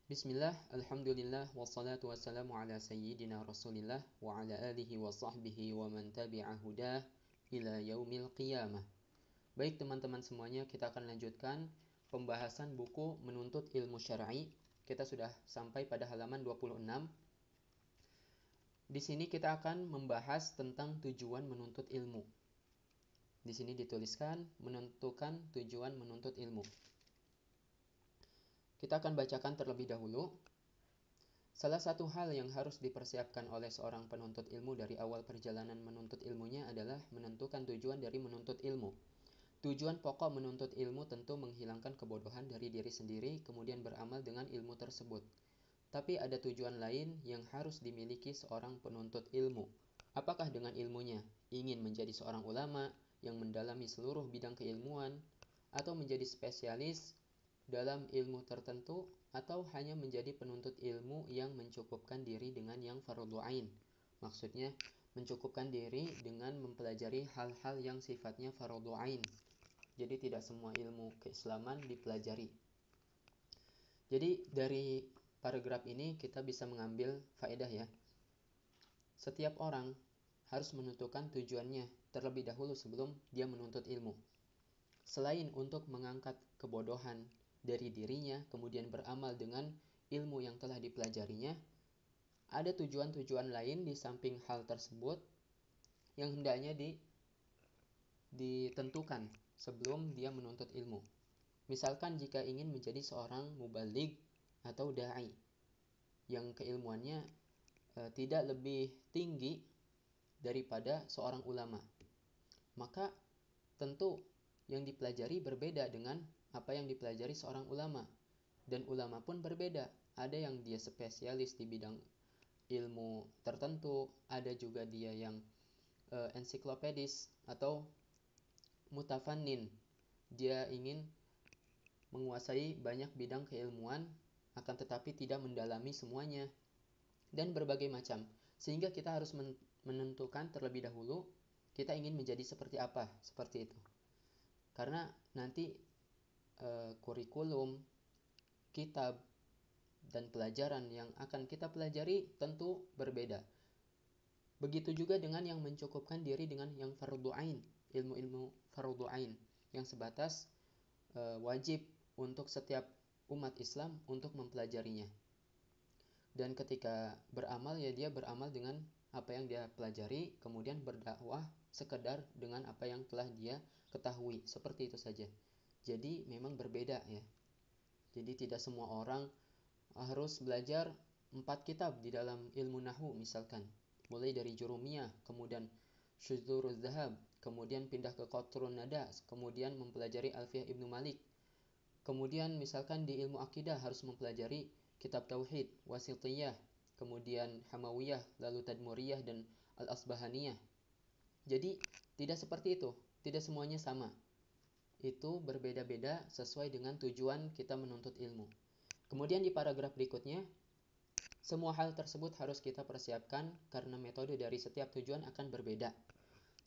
Bismillah, alhamdulillah, wassalatu wassalamu ala sayyidina rasulillah wa ala alihi wa sahbihi wa man tabi'a hudah ila yaumil qiyamah. Baik teman-teman semuanya, kita akan lanjutkan pembahasan buku Menuntut Ilmu Syar'i. Kita sudah sampai pada halaman 26. Di sini kita akan membahas tentang tujuan menuntut ilmu. Di sini dituliskan menentukan tujuan menuntut ilmu. Kita akan bacakan terlebih dahulu. Salah satu hal yang harus dipersiapkan oleh seorang penuntut ilmu dari awal perjalanan menuntut ilmunya adalah menentukan tujuan dari menuntut ilmu. Tujuan pokok menuntut ilmu tentu menghilangkan kebodohan dari diri sendiri, kemudian beramal dengan ilmu tersebut. Tapi ada tujuan lain yang harus dimiliki seorang penuntut ilmu. Apakah dengan ilmunya ingin menjadi seorang ulama yang mendalami seluruh bidang keilmuan, atau menjadi spesialis dalam ilmu tertentu, atau hanya menjadi penuntut ilmu yang mencukupkan diri dengan yang fardhu ain. Maksudnya mencukupkan diri dengan mempelajari hal-hal yang sifatnya fardhu ain. Jadi tidak semua ilmu keislaman dipelajari. Jadi dari paragraf ini kita bisa mengambil faedah ya. Setiap orang harus menentukan tujuannya terlebih dahulu sebelum dia menuntut ilmu. Selain untuk mengangkat kebodohan dari dirinya, kemudian beramal dengan ilmu yang telah dipelajarinya, ada tujuan-tujuan lain di samping hal tersebut yang hendaknya ditentukan sebelum dia menuntut ilmu. Misalkan jika ingin menjadi seorang mubaligh atau da'i yang keilmuannya tidak lebih tinggi daripada seorang ulama, maka tentu yang dipelajari berbeda dengan apa yang dipelajari seorang ulama. Dan ulama pun berbeda. Ada yang dia spesialis di bidang ilmu tertentu, ada juga dia yang ensiklopedis atau mutafannin. Dia ingin menguasai banyak bidang keilmuan, akan tetapi tidak mendalami semuanya. Dan berbagai macam. Sehingga kita harus menentukan terlebih dahulu kita ingin menjadi seperti apa, seperti itu. Karena nanti kurikulum, kitab, dan pelajaran yang akan kita pelajari tentu berbeda. Begitu juga dengan yang mencukupkan diri dengan yang fardhu ain, ilmu-ilmu fardhu ain yang sebatas wajib untuk setiap umat Islam untuk mempelajarinya. Dan ketika beramal ya dia beramal dengan apa yang dia pelajari, kemudian berdakwah sekedar dengan apa yang telah dia ketahui, seperti itu saja. Jadi memang berbeda ya. Jadi tidak semua orang harus belajar 4 kitab di dalam ilmu nahwu misalkan. Mulai dari Jurumiyah, kemudian Syudzuruz Zahab, kemudian pindah ke Qatrun Nada, kemudian mempelajari Alfiyah Ibnu Malik. Kemudian misalkan di ilmu akidah harus mempelajari kitab Tauhid, Wasithiyah, kemudian Hamawiyah, lalu Tadmuriyah dan Al-Asbahaniyah. Jadi tidak seperti itu, tidak semuanya sama. Itu berbeda-beda sesuai dengan tujuan kita menuntut ilmu. Kemudian di paragraf berikutnya, semua hal tersebut harus kita persiapkan karena metode dari setiap tujuan akan berbeda.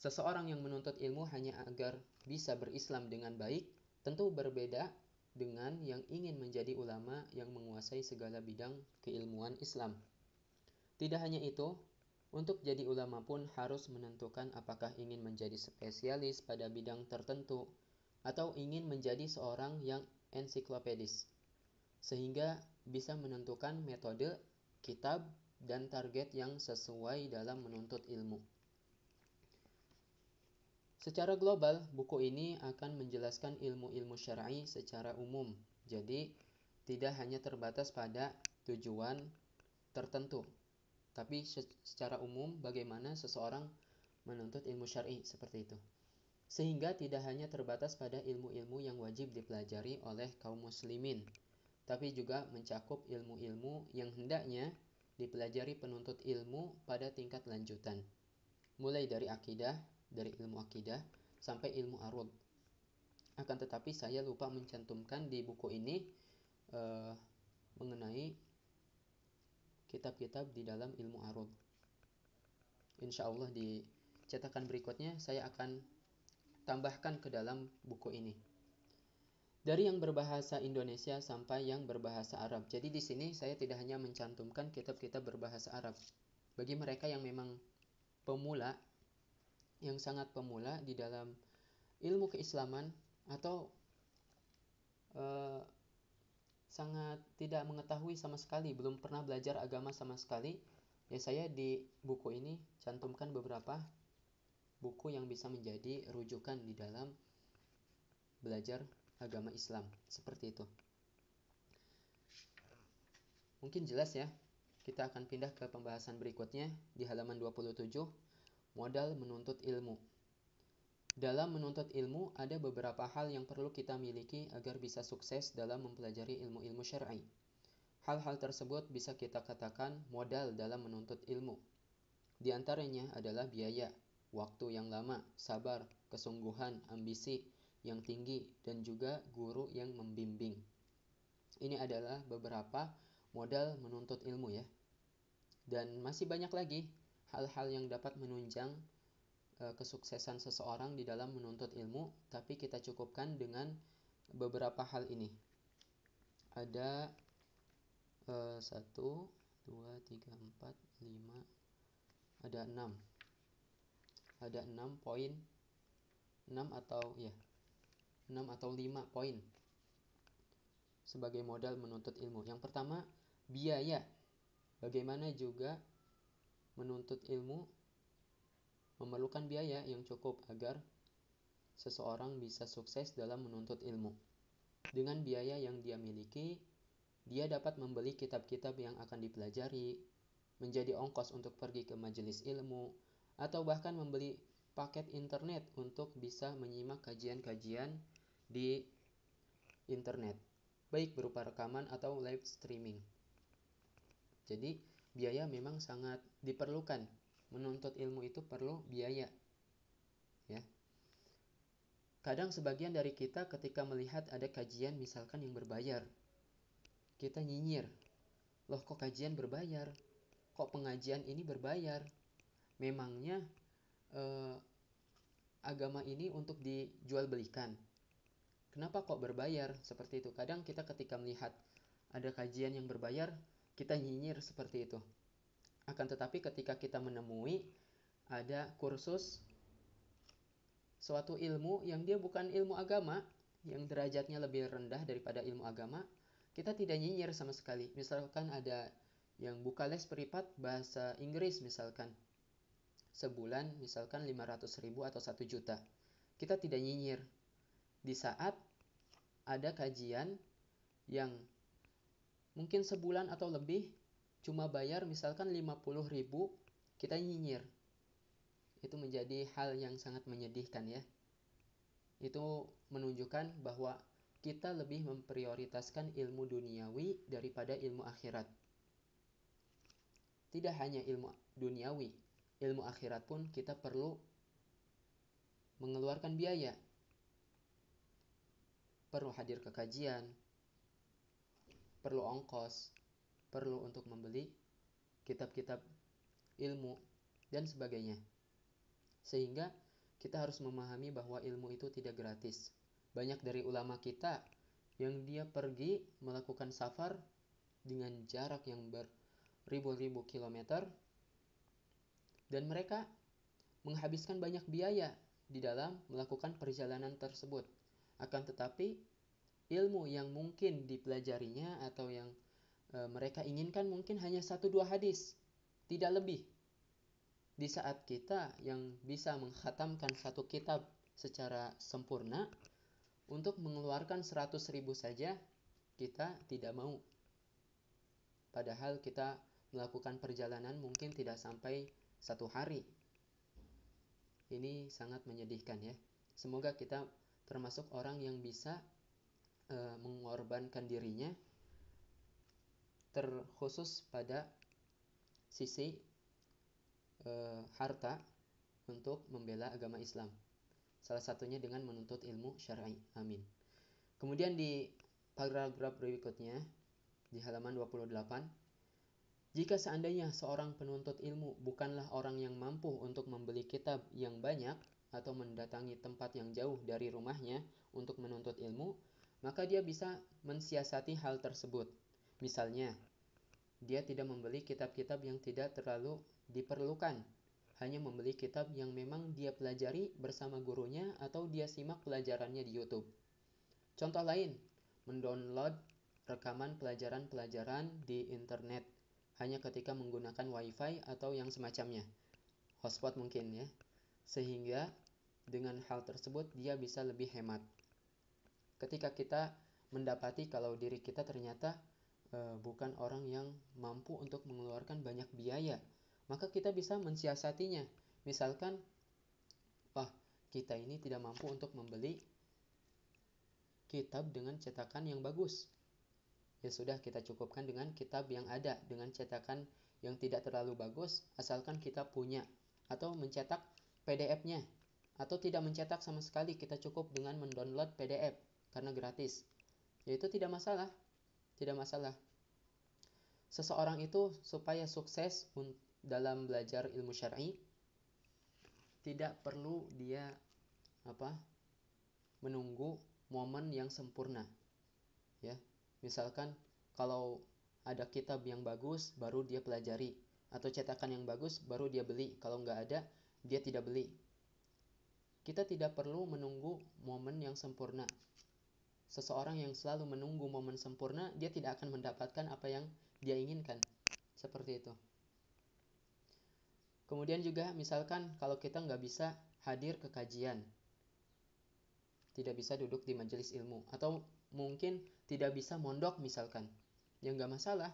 Seseorang yang menuntut ilmu hanya agar bisa berislam dengan baik, tentu berbeda dengan yang ingin menjadi ulama yang menguasai segala bidang keilmuan Islam. Tidak hanya itu, untuk jadi ulama pun harus menentukan apakah ingin menjadi spesialis pada bidang tertentu atau ingin menjadi seorang yang ensiklopedis, sehingga bisa menentukan metode, kitab, dan target yang sesuai dalam menuntut ilmu. Secara global, buku ini akan menjelaskan ilmu-ilmu syar'i secara umum. Jadi, tidak hanya terbatas pada tujuan tertentu, tapi secara umum bagaimana seseorang menuntut ilmu syar'i seperti itu. Sehingga tidak hanya terbatas pada ilmu-ilmu yang wajib dipelajari oleh kaum muslimin, tapi juga mencakup ilmu-ilmu yang hendaknya dipelajari penuntut ilmu pada tingkat lanjutan. Mulai dari akidah, dari ilmu akidah, sampai ilmu arud. Akan tetapi saya lupa mencantumkan di buku ini mengenai kitab-kitab di dalam ilmu arud. Insya Allah di cetakan berikutnya saya akan tambahkan ke dalam buku ini. Dari yang berbahasa Indonesia sampai yang berbahasa Arab. Jadi di sini saya tidak hanya mencantumkan kitab-kitab berbahasa Arab. Bagi mereka yang memang pemula, yang sangat pemula di dalam ilmu keislaman atau sangat tidak mengetahui sama sekali, belum pernah belajar agama sama sekali, ya saya di buku ini cantumkan beberapa buku yang bisa menjadi rujukan di dalam belajar agama Islam. Seperti itu. Mungkin jelas ya. Kita akan pindah ke pembahasan berikutnya di halaman 27, modal menuntut ilmu. Dalam menuntut ilmu, ada beberapa hal yang perlu kita miliki agar bisa sukses dalam mempelajari ilmu-ilmu syar'i. Hal-hal tersebut bisa kita katakan modal dalam menuntut ilmu. Di antaranya adalah biaya, waktu yang lama, sabar, kesungguhan, ambisi yang tinggi, dan juga guru yang membimbing. Ini adalah beberapa modal menuntut ilmu ya. Dan masih banyak lagi hal-hal yang dapat menunjang kesuksesan seseorang di dalam menuntut ilmu, tapi kita cukupkan dengan beberapa hal ini. Ada 1, 2, 3, 4, 5, ada 6. Ada 6 poin, 6 atau 5 poin sebagai modal menuntut ilmu. Yang pertama, biaya. Bagaimana juga menuntut ilmu memerlukan biaya yang cukup agar seseorang bisa sukses dalam menuntut ilmu. Dengan biaya yang dia miliki, dia dapat membeli kitab-kitab yang akan dipelajari, menjadi ongkos untuk pergi ke majelis ilmu, atau bahkan membeli paket internet untuk bisa menyimak kajian-kajian di internet, baik berupa rekaman atau live streaming. Jadi, biaya memang sangat diperlukan. Menuntut ilmu itu perlu biaya. Ya. Kadang sebagian dari kita ketika melihat ada kajian misalkan yang berbayar, kita nyinyir. Loh, kok kajian berbayar? Kok pengajian ini berbayar? Memangnya agama ini untuk dijual belikan? Kenapa kok berbayar? Seperti itu. Kadang kita ketika melihat ada kajian yang berbayar, kita nyinyir seperti itu. Akan tetapi ketika kita menemui ada kursus suatu ilmu yang dia bukan ilmu agama, yang derajatnya lebih rendah daripada ilmu agama, kita tidak nyinyir sama sekali. Misalkan ada yang buka les privat bahasa Inggris misalkan, sebulan misalkan 500.000 atau 1 juta. Kita tidak nyinyir. Di saat ada kajian yang mungkin sebulan atau lebih cuma bayar misalkan 50.000, kita nyinyir. Itu menjadi hal yang sangat menyedihkan ya. Itu menunjukkan bahwa kita lebih memprioritaskan ilmu duniawi daripada ilmu akhirat. Tidak hanya ilmu duniawi, ilmu akhirat pun kita perlu mengeluarkan biaya. Perlu hadir ke kajian, perlu ongkos, perlu untuk membeli kitab-kitab ilmu, dan sebagainya. Sehingga kita harus memahami bahwa ilmu itu tidak gratis. Banyak dari ulama kita yang dia pergi melakukan safar dengan jarak yang beribu-ribu kilometer, dan mereka menghabiskan banyak biaya di dalam melakukan perjalanan tersebut. Akan tetapi ilmu yang mungkin dipelajarinya atau yang mereka inginkan mungkin hanya 1-2 hadis, tidak lebih. Di saat kita yang bisa mengkhatamkan satu kitab secara sempurna, untuk mengeluarkan 100.000 saja kita tidak mau. Padahal kita melakukan perjalanan mungkin tidak sampai 1 hari. Ini sangat menyedihkan ya. Semoga kita termasuk orang yang bisa mengorbankan dirinya, terkhusus pada sisi harta untuk membela agama Islam. Salah satunya dengan menuntut ilmu syar'i. Amin. Kemudian di paragraf berikutnya di halaman 28, jika seandainya seorang penuntut ilmu bukanlah orang yang mampu untuk membeli kitab yang banyak atau mendatangi tempat yang jauh dari rumahnya untuk menuntut ilmu, maka dia bisa mensiasati hal tersebut. Misalnya, dia tidak membeli kitab-kitab yang tidak terlalu diperlukan, hanya membeli kitab yang memang dia pelajari bersama gurunya atau dia simak pelajarannya di YouTube. Contoh lain, mendownload rekaman pelajaran-pelajaran di internet hanya ketika menggunakan wifi atau yang semacamnya, hotspot mungkin ya, sehingga dengan hal tersebut dia bisa lebih hemat. Ketika kita mendapati kalau diri kita ternyata bukan orang yang mampu untuk mengeluarkan banyak biaya, maka kita bisa mensiasatinya. Misalkan, kita ini tidak mampu untuk membeli kitab dengan cetakan yang bagus. Ya sudah, kita cukupkan dengan kitab yang ada, dengan cetakan yang tidak terlalu bagus, asalkan kita punya. Atau mencetak PDF-nya. Atau tidak mencetak sama sekali, kita cukup dengan mendownload PDF, karena gratis. Ya itu tidak masalah. Tidak masalah. Seseorang itu supaya sukses dalam belajar ilmu syar'i, tidak perlu dia menunggu momen yang sempurna. Ya, misalkan kalau ada kitab yang bagus baru dia pelajari, atau cetakan yang bagus baru dia beli. Kalau nggak ada, dia tidak beli. Kita tidak perlu menunggu momen yang sempurna. Seseorang yang selalu menunggu momen sempurna, dia tidak akan mendapatkan apa yang dia inginkan. Seperti itu. Kemudian juga misalkan kalau kita nggak bisa hadir ke kajian, tidak bisa duduk di majelis ilmu, atau mungkin tidak bisa mondok misalkan, ya nggak masalah.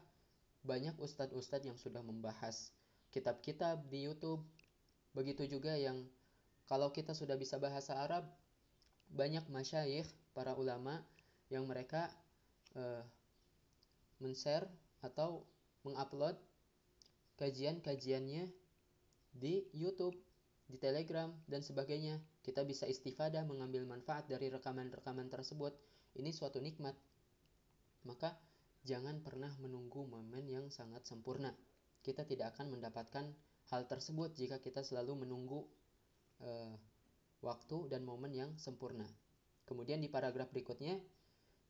Banyak ustadz-ustadz yang sudah membahas kitab-kitab di YouTube. Begitu juga yang kalau kita sudah bisa bahasa Arab, banyak masyayikh, para ulama yang mereka men-share atau mengupload kajian-kajiannya di YouTube, di Telegram, dan sebagainya. Kita bisa istifadah, mengambil manfaat dari rekaman-rekaman tersebut. Ini suatu nikmat. Maka jangan pernah menunggu momen yang sangat sempurna. Kita tidak akan mendapatkan hal tersebut jika kita selalu menunggu waktu dan momen yang sempurna. Kemudian di paragraf berikutnya,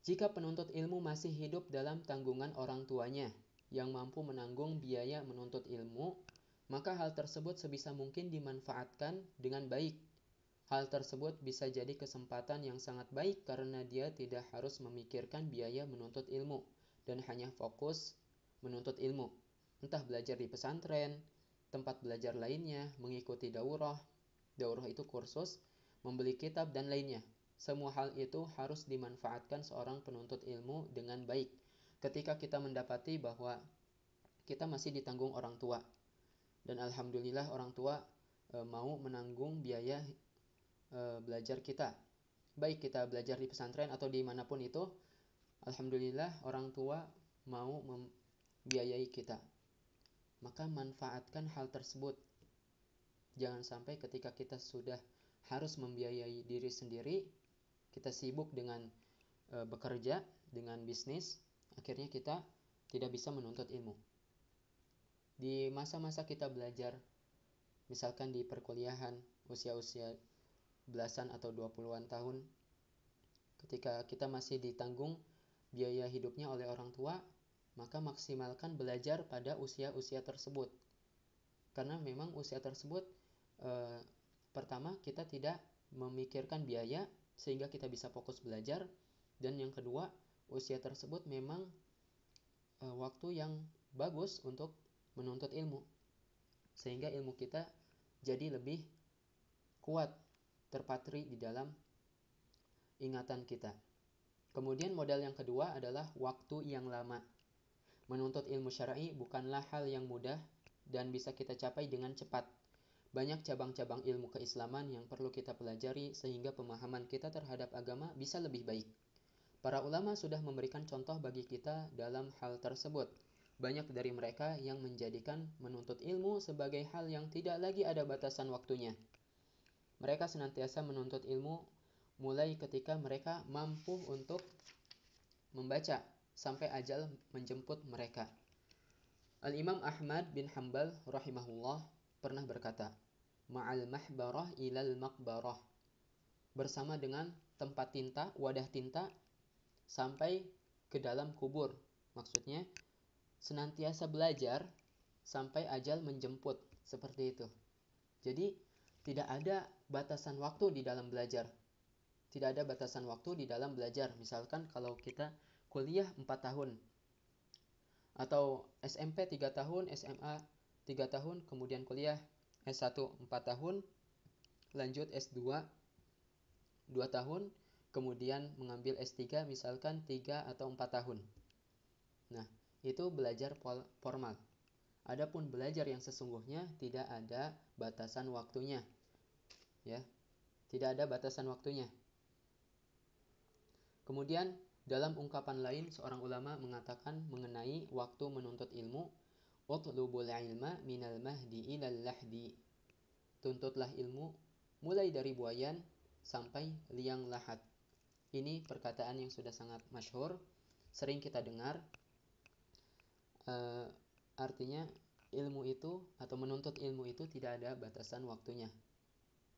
jika penuntut ilmu masih hidup dalam tanggungan orang tuanya yang mampu menanggung biaya menuntut ilmu, maka hal tersebut sebisa mungkin dimanfaatkan dengan baik. Hal tersebut bisa jadi kesempatan yang sangat baik karena dia tidak harus memikirkan biaya menuntut ilmu dan hanya fokus menuntut ilmu. Entah belajar di pesantren, tempat belajar lainnya, mengikuti daurah. Daurah itu kursus, membeli kitab, dan lainnya. Semua hal itu harus dimanfaatkan seorang penuntut ilmu dengan baik. Ketika kita mendapati bahwa kita masih ditanggung orang tua, dan alhamdulillah orang tua mau menanggung biaya belajar kita, baik kita belajar di pesantren atau dimanapun itu, alhamdulillah orang tua mau membiayai kita. Maka manfaatkan hal tersebut. Jangan sampai ketika kita sudah harus membiayai diri sendiri, kita sibuk dengan bekerja, dengan bisnis, akhirnya kita tidak bisa menuntut ilmu. Di masa-masa kita belajar, misalkan di perkuliahan, usia-usia belasan atau 20-an tahun, ketika kita masih ditanggung biaya hidupnya oleh orang tua, maka maksimalkan belajar pada usia-usia tersebut. Karena memang usia tersebut, pertama kita tidak memikirkan biaya sehingga kita bisa fokus belajar, dan yang kedua, usia tersebut memang waktu yang bagus untuk menuntut ilmu, sehingga ilmu kita jadi lebih kuat, terpatri di dalam ingatan kita. Kemudian modal yang kedua adalah waktu yang lama. Menuntut ilmu syar'i bukanlah hal yang mudah dan bisa kita capai dengan cepat. Banyak cabang-cabang ilmu keislaman yang perlu kita pelajari sehingga pemahaman kita terhadap agama bisa lebih baik. Para ulama sudah memberikan contoh bagi kita dalam hal tersebut. Banyak dari mereka yang menjadikan menuntut ilmu sebagai hal yang tidak lagi ada batasan waktunya. Mereka senantiasa menuntut ilmu mulai ketika mereka mampu untuk membaca sampai ajal menjemput mereka. Al-Imam Ahmad bin Hanbal rahimahullah pernah berkata, "Ma'al mahbarah ilal maqbarah." Bersama dengan tempat tinta, wadah tinta, sampai ke dalam kubur. Maksudnya senantiasa belajar sampai ajal menjemput, seperti itu. Jadi tidak ada batasan waktu di dalam belajar. Tidak ada batasan waktu di dalam belajar. Misalkan kalau kita kuliah 4 tahun atau SMP 3 tahun, SMA 3 tahun, kemudian kuliah S1 4 tahun, lanjut S2 2 tahun, kemudian mengambil S3 misalkan 3 atau 4 tahun. Nah, itu belajar formal. Adapun belajar yang sesungguhnya tidak ada batasan waktunya. Ya, tidak ada batasan waktunya. Kemudian dalam ungkapan lain seorang ulama mengatakan mengenai waktu menuntut ilmu, utlubul ilma minal mahdi ilal lahdi. Tuntutlah ilmu mulai dari buayan sampai liang lahat. Ini perkataan yang sudah sangat masyhur, sering kita dengar. Artinya ilmu itu atau menuntut ilmu itu tidak ada batasan waktunya.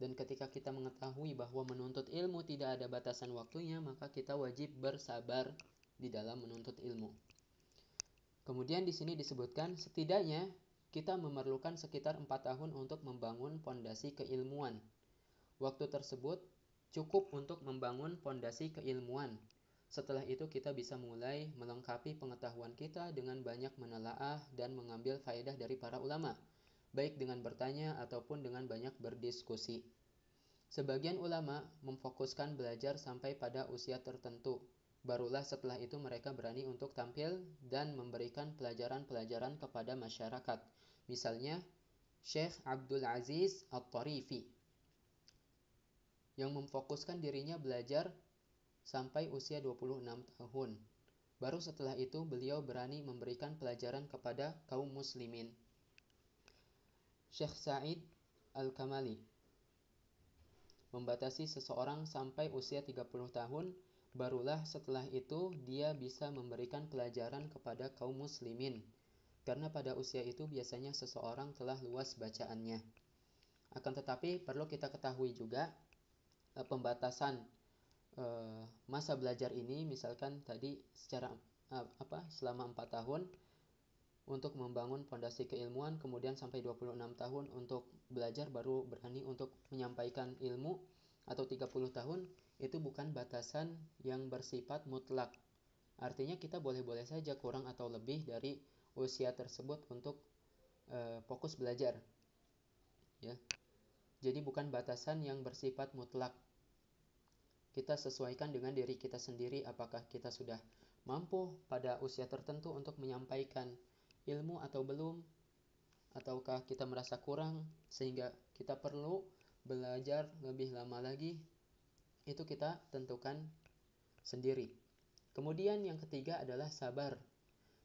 Dan ketika kita mengetahui bahwa menuntut ilmu tidak ada batasan waktunya, maka kita wajib bersabar di dalam menuntut ilmu. Kemudian di sini disebutkan setidaknya kita memerlukan sekitar 4 tahun untuk membangun pondasi keilmuan. Waktu tersebut cukup untuk membangun pondasi keilmuan. Setelah itu kita bisa mulai melengkapi pengetahuan kita dengan banyak menelaah dan mengambil faedah dari para ulama, baik dengan bertanya ataupun dengan banyak berdiskusi. Sebagian ulama memfokuskan belajar sampai pada usia tertentu. Barulah setelah itu mereka berani untuk tampil dan memberikan pelajaran-pelajaran kepada masyarakat. Misalnya Syekh Abdul Aziz At-Tarifi yang memfokuskan dirinya belajar sampai usia 26 tahun. Baru setelah itu beliau berani memberikan pelajaran kepada kaum muslimin. Syekh Sa'id Al-Kamali membatasi seseorang sampai usia 30 tahun, barulah setelah itu dia bisa memberikan pelajaran kepada kaum muslimin. Karena pada usia itu biasanya seseorang telah luas bacaannya. Akan tetapi perlu kita ketahui juga pembatasan masa belajar ini, misalkan tadi secara selama 4 tahun untuk membangun fondasi keilmuan, kemudian sampai 26 tahun untuk belajar baru berani untuk menyampaikan ilmu, atau 30 tahun, itu bukan batasan yang bersifat mutlak. Artinya kita boleh-boleh saja kurang atau lebih dari usia tersebut untuk fokus belajar. Ya. Jadi bukan batasan yang bersifat mutlak. Kita sesuaikan dengan diri kita sendiri, apakah kita sudah mampu pada usia tertentu untuk menyampaikan ilmu atau belum, ataukah kita merasa kurang sehingga kita perlu belajar lebih lama lagi. Itu kita tentukan sendiri. Kemudian yang ketiga adalah sabar.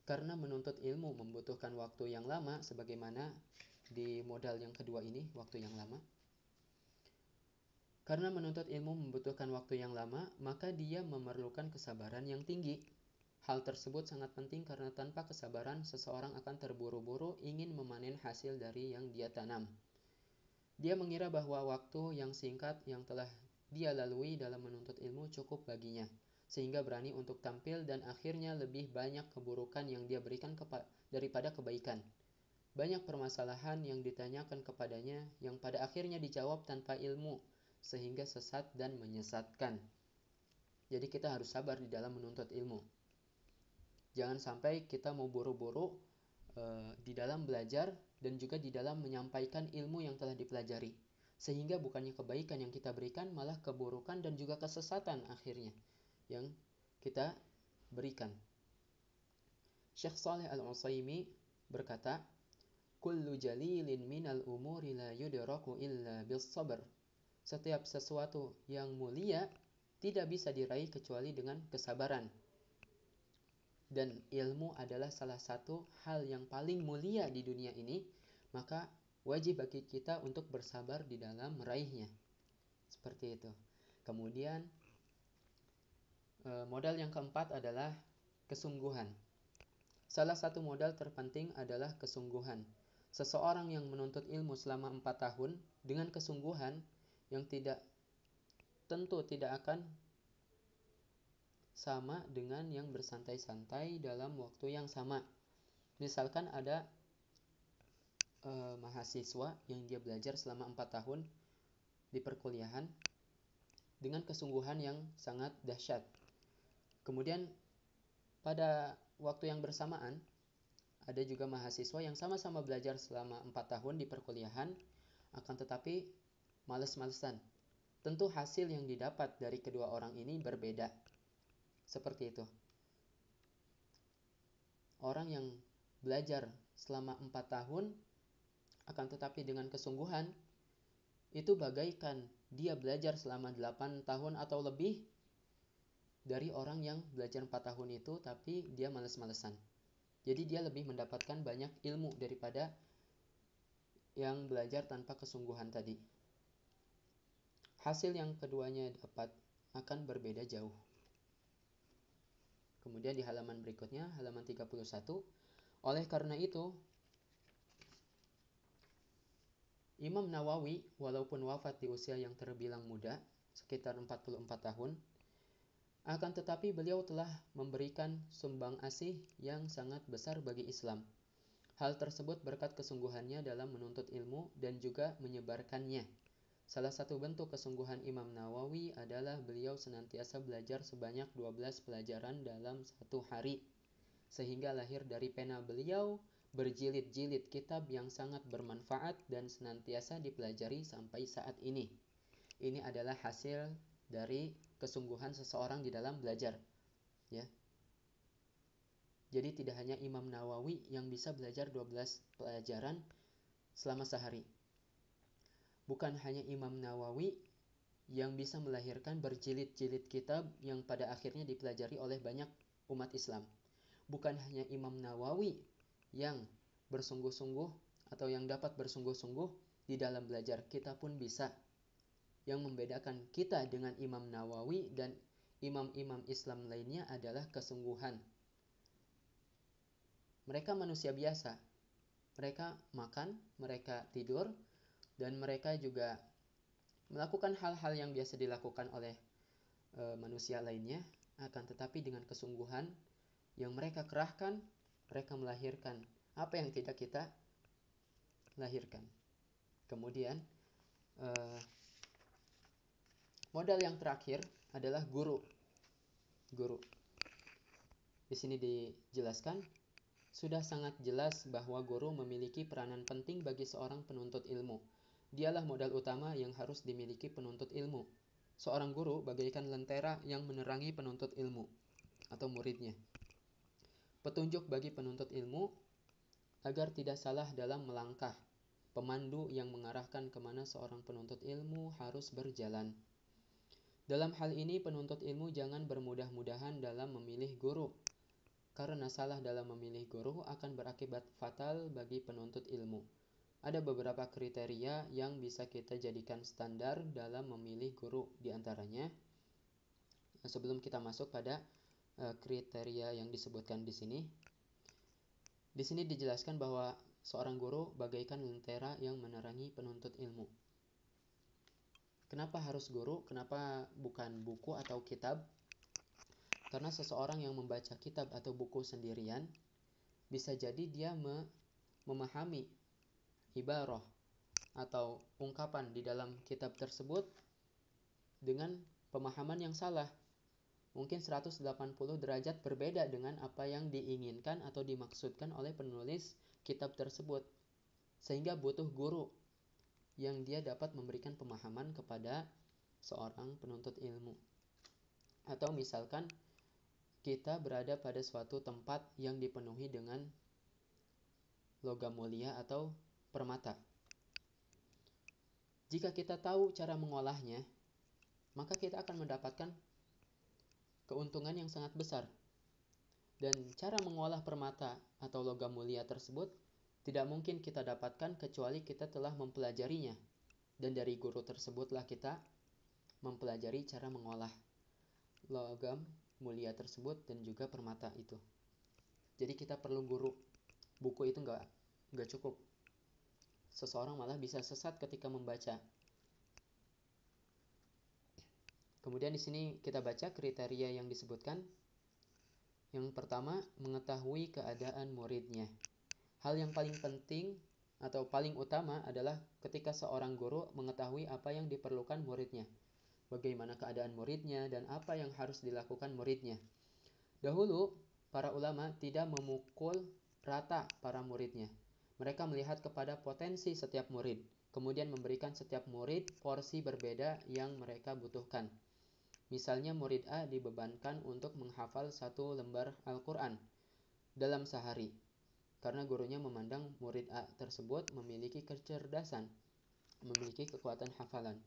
Karena menuntut ilmu membutuhkan waktu yang lama, sebagaimana di modal yang kedua ini, waktu yang lama. Karena menuntut ilmu membutuhkan waktu yang lama, maka dia memerlukan kesabaran yang tinggi. Hal tersebut sangat penting karena tanpa kesabaran, seseorang akan terburu-buru ingin memanen hasil dari yang dia tanam. Dia mengira bahwa waktu yang singkat yang telah dia lalui dalam menuntut ilmu cukup baginya, sehingga berani untuk tampil dan akhirnya lebih banyak keburukan yang dia berikan daripada kebaikan. Banyak permasalahan yang ditanyakan kepadanya yang pada akhirnya dijawab tanpa ilmu, sehingga sesat dan menyesatkan. Jadi kita harus sabar di dalam menuntut ilmu. Jangan sampai kita mau buru-buru di dalam belajar dan juga di dalam menyampaikan ilmu yang telah dipelajari. Sehingga bukannya kebaikan yang kita berikan, malah keburukan dan juga kesesatan akhirnya yang kita berikan. Syekh Shalih Al-Utsaimin berkata, "Kullu jalilin minal umuri la yudraku illa bis sabr." Setiap sesuatu yang mulia tidak bisa diraih kecuali dengan kesabaran. Dan ilmu adalah salah satu hal yang paling mulia di dunia ini, maka wajib bagi kita untuk bersabar di dalam meraihnya. Seperti itu. Kemudian modal yang keempat adalah kesungguhan. Salah satu modal terpenting adalah kesungguhan. Seseorang yang menuntut ilmu selama 4 tahun dengan kesungguhan yang tentu tidak akan sama dengan yang bersantai-santai dalam waktu yang sama. Misalkan ada mahasiswa yang dia belajar selama 4 tahun di perkuliahan dengan kesungguhan yang sangat dahsyat. Kemudian pada waktu yang bersamaan ada juga mahasiswa yang sama-sama belajar selama 4 tahun di perkuliahan, akan tetapi males-malesan. Tentu hasil yang didapat dari kedua orang ini berbeda. Seperti itu. Orang yang belajar selama 4 tahun, akan tetapi dengan kesungguhan, itu bagaikan dia belajar selama 8 tahun atau lebih dari orang yang belajar 4 tahun itu, tapi dia males-malesan. Jadi dia lebih mendapatkan banyak ilmu daripada yang belajar tanpa kesungguhan tadi. Hasil yang keduanya dapat akan berbeda jauh. Kemudian di halaman berikutnya, halaman 31, oleh karena itu, Imam Nawawi walaupun wafat di usia yang terbilang muda, sekitar 44 tahun, akan tetapi beliau telah memberikan sumbang asih yang sangat besar bagi Islam. Hal tersebut berkat kesungguhannya dalam menuntut ilmu dan juga menyebarkannya. Salah satu bentuk kesungguhan Imam Nawawi adalah beliau senantiasa belajar sebanyak 12 pelajaran dalam satu hari. Sehingga lahir dari pena beliau berjilid-jilid kitab yang sangat bermanfaat dan senantiasa dipelajari sampai saat ini. Ini adalah hasil dari kesungguhan seseorang di dalam belajar. Ya. Jadi tidak hanya Imam Nawawi yang bisa belajar 12 pelajaran selama sehari. Bukan hanya Imam Nawawi yang bisa melahirkan berjilid-jilid kitab yang pada akhirnya dipelajari oleh banyak umat Islam. Bukan hanya Imam Nawawi yang bersungguh-sungguh atau yang dapat bersungguh-sungguh di dalam belajar, kita pun bisa. Yang membedakan kita dengan Imam Nawawi dan imam-imam Islam lainnya adalah kesungguhan. Mereka manusia biasa. Mereka makan, mereka tidur, dan mereka juga melakukan hal-hal yang biasa dilakukan oleh manusia lainnya, akan tetapi dengan kesungguhan yang mereka kerahkan, mereka melahirkan apa yang tidak kita lahirkan. Kemudian modal yang terakhir adalah guru. Di sini dijelaskan, sudah sangat jelas bahwa guru memiliki peranan penting bagi seorang penuntut ilmu. Dialah modal utama yang harus dimiliki penuntut ilmu. Seorang guru bagaikan lentera yang menerangi penuntut ilmu atau muridnya. Petunjuk bagi penuntut ilmu agar tidak salah dalam melangkah. Pemandu yang mengarahkan kemana seorang penuntut ilmu harus berjalan. Dalam hal ini penuntut ilmu jangan bermudah-mudahan dalam memilih guru. Karena salah dalam memilih guru akan berakibat fatal bagi penuntut ilmu. Ada beberapa kriteria yang bisa kita jadikan standar dalam memilih guru. Di antaranya, sebelum kita masuk pada kriteria yang disebutkan di sini dijelaskan bahwa seorang guru bagaikan lentera yang menerangi penuntut ilmu. Kenapa harus guru? Kenapa bukan buku atau kitab? Karena seseorang yang membaca kitab atau buku sendirian, bisa jadi dia memahami ibarah atau ungkapan di dalam kitab tersebut dengan pemahaman yang salah. Mungkin 180 derajat berbeda dengan apa yang diinginkan atau dimaksudkan oleh penulis kitab tersebut. Sehingga butuh guru yang dia dapat memberikan pemahaman kepada seorang penuntut ilmu. Atau misalkan kita berada pada suatu tempat yang dipenuhi dengan logam mulia atau permata. Jika kita tahu cara mengolahnya, maka kita akan mendapatkan keuntungan yang sangat besar. Dan cara mengolah permata atau logam mulia tersebut tidak mungkin kita dapatkan kecuali kita telah mempelajarinya. Dan dari guru tersebutlah kita mempelajari cara mengolah logam mulia tersebut dan juga permata itu. Jadi kita perlu guru. Buku itu nggak cukup. Seseorang malah bisa sesat ketika membaca. Kemudian di sini kita baca kriteria yang disebutkan. Yang pertama, mengetahui keadaan muridnya. Hal yang paling penting atau paling utama adalah ketika seorang guru mengetahui apa yang diperlukan muridnya, bagaimana keadaan muridnya, dan apa yang harus dilakukan muridnya. Dahulu, para ulama tidak memukul rata para muridnya. Mereka melihat kepada potensi setiap murid, kemudian memberikan setiap murid porsi berbeda yang mereka butuhkan. Misalnya murid A dibebankan untuk menghafal 1 lembar Al-Quran dalam sehari, karena gurunya memandang murid A tersebut memiliki kecerdasan, memiliki kekuatan hafalan.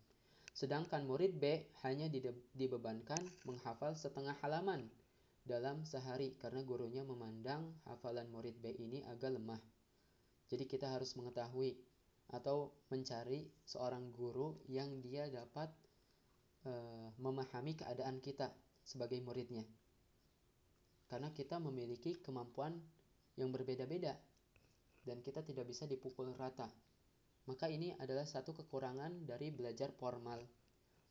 Sedangkan murid B hanya dibebankan menghafal setengah halaman dalam sehari, karena gurunya memandang hafalan murid B ini agak lemah. Jadi kita harus mengetahui atau mencari seorang guru yang dia dapat memahami keadaan kita sebagai muridnya. Karena kita memiliki kemampuan yang berbeda-beda dan kita tidak bisa dipukul rata. Maka ini adalah satu kekurangan dari belajar formal,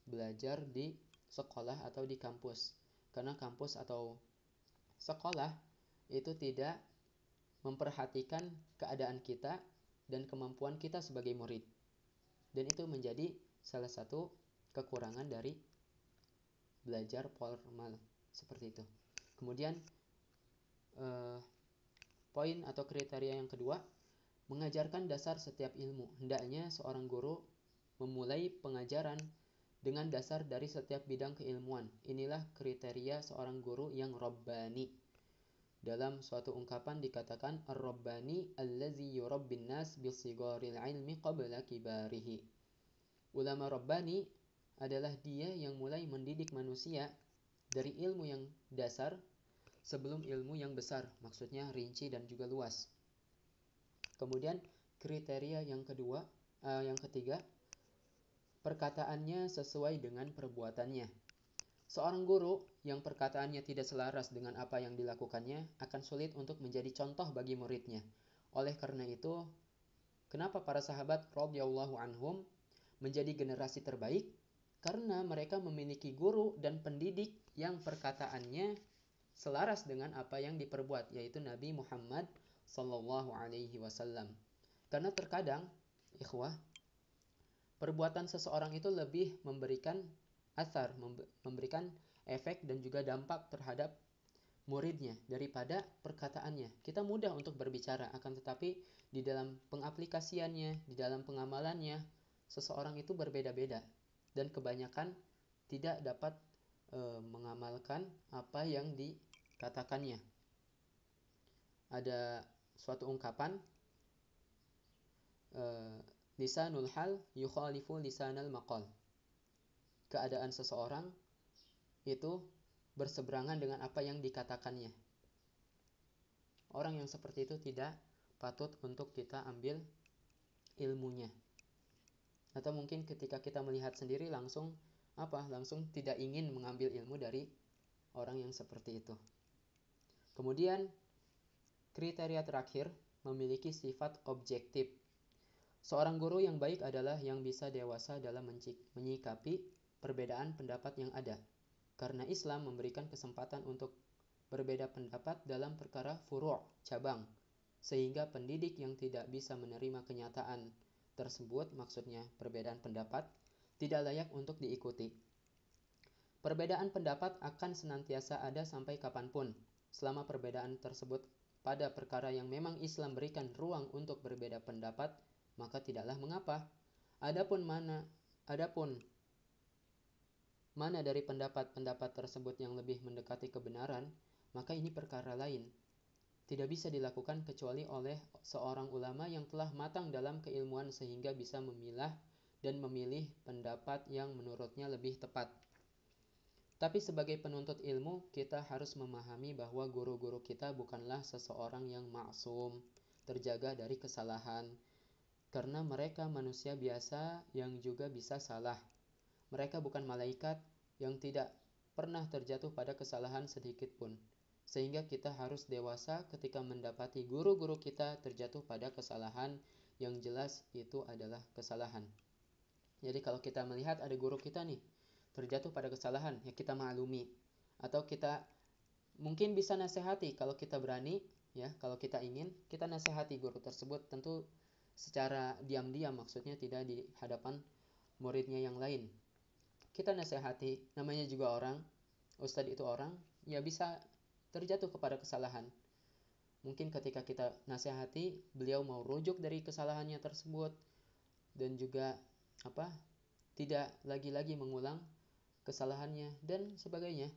belajar di sekolah atau di kampus. Karena kampus atau sekolah itu tidak memperhatikan keadaan kita dan kemampuan kita sebagai murid. Dan itu menjadi salah satu kekurangan dari belajar formal seperti itu. Kemudian poin atau kriteria yang kedua, mengajarkan dasar setiap ilmu. Hendaknya seorang guru memulai pengajaran dengan dasar dari setiap bidang keilmuan. Inilah kriteria seorang guru yang rabbani. Dalam suatu ungkapan dikatakan ar-rabbani allazi yurabbin nas bisigharil ilmi qabla kibarihi. Ulama rabbani adalah dia yang mulai mendidik manusia dari ilmu yang dasar sebelum ilmu yang besar, maksudnya rinci dan juga luas. Kemudian kriteria yang ketiga, perkataannya sesuai dengan perbuatannya. Seorang guru yang perkataannya tidak selaras dengan apa yang dilakukannya akan sulit untuk menjadi contoh bagi muridnya. Oleh karena itu, kenapa para sahabat radhiyallahu anhum menjadi generasi terbaik? Karena mereka memiliki guru dan pendidik yang perkataannya selaras dengan apa yang diperbuat, yaitu Nabi Muhammad sallallahu alaihi wasallam. Karena terkadang, ikhwah, perbuatan seseorang itu lebih memberikan asar, memberikan efek dan juga dampak terhadap muridnya daripada perkataannya. Kita mudah untuk berbicara, akan tetapi di dalam pengaplikasiannya, di dalam pengamalannya, seseorang itu berbeda-beda dan kebanyakan tidak dapat mengamalkan apa yang dikatakannya. Ada suatu ungkapan, lisanul hal yukhalifu lisanal maqal. Keadaan seseorang itu berseberangan dengan apa yang dikatakannya. Orang yang seperti itu tidak patut untuk kita ambil ilmunya. Atau mungkin ketika kita melihat sendiri langsung tidak ingin mengambil ilmu dari orang yang seperti itu. Kemudian kriteria terakhir, memiliki sifat objektif. Seorang guru yang baik adalah yang bisa dewasa dalam menyikapi perbedaan pendapat yang ada. Karena Islam memberikan kesempatan untuk berbeda pendapat dalam perkara furu', cabang, sehingga pendidik yang tidak bisa menerima kenyataan tersebut, maksudnya perbedaan pendapat, tidak layak untuk diikuti. Perbedaan pendapat akan senantiasa ada sampai kapanpun. Selama perbedaan tersebut pada perkara yang memang Islam berikan ruang untuk berbeda pendapat, maka tidaklah mengapa. Adapun mana dari pendapat-pendapat tersebut yang lebih mendekati kebenaran, maka ini perkara lain. Tidak bisa dilakukan kecuali oleh seorang ulama yang telah matang dalam keilmuan sehingga bisa memilah dan memilih pendapat yang menurutnya lebih tepat. Tapi sebagai penuntut ilmu, kita harus memahami bahwa guru-guru kita bukanlah seseorang yang maksum, terjaga dari kesalahan, karena mereka manusia biasa yang juga bisa salah. Mereka bukan malaikat yang tidak pernah terjatuh pada kesalahan sedikit pun. Sehingga kita harus dewasa ketika mendapati guru-guru kita terjatuh pada kesalahan yang jelas itu adalah kesalahan. Jadi kalau kita melihat ada guru kita nih, terjatuh pada kesalahan, ya kita maklumi. Atau kita mungkin bisa nasihati kalau kita berani, ya, kalau kita ingin, kita nasihati guru tersebut, tentu secara diam-diam, maksudnya tidak di hadapan muridnya yang lain. Kita nasihati, namanya juga orang, ustadz itu orang, ya bisa terjatuh kepada kesalahan. Mungkin ketika kita nasihati, beliau mau rujuk dari kesalahannya tersebut dan juga tidak lagi-lagi mengulang kesalahannya dan sebagainya.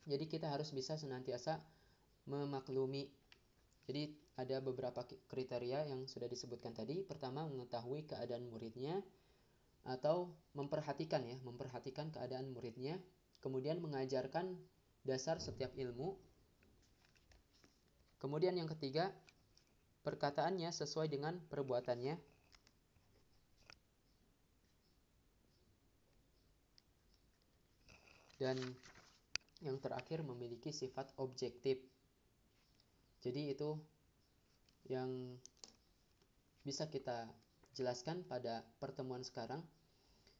Jadi kita harus bisa senantiasa memaklumi. Jadi ada beberapa kriteria yang sudah disebutkan tadi. Pertama, mengetahui keadaan muridnya atau memperhatikan keadaan muridnya. Kemudian mengajarkan dasar setiap ilmu. Kemudian yang ketiga, perkataannya sesuai dengan perbuatannya. Dan yang terakhir, memiliki sifat objektif. Jadi itu yang bisa kita jelaskan pada pertemuan sekarang.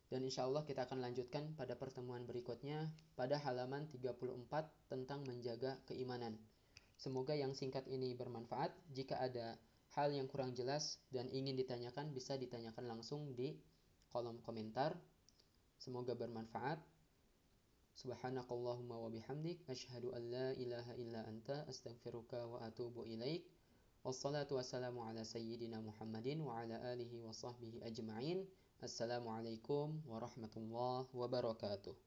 Dan insya Allah kita akan lanjutkan pada pertemuan berikutnya pada halaman 34 tentang menjaga keimanan. Semoga yang singkat ini bermanfaat. Jika ada hal yang kurang jelas dan ingin ditanyakan, bisa ditanyakan langsung di kolom komentar. Semoga bermanfaat. Subhanakallahumma wa bihamdik, asyhadu an la ilaha illa anta, astaghfiruka wa atubu ilaik. Wassalatu wassalamu ala sayyidina Muhammadin wa ala alihi wa sahbihi ajma'in. Assalamualaikum warahmatullahi wabarakatuh.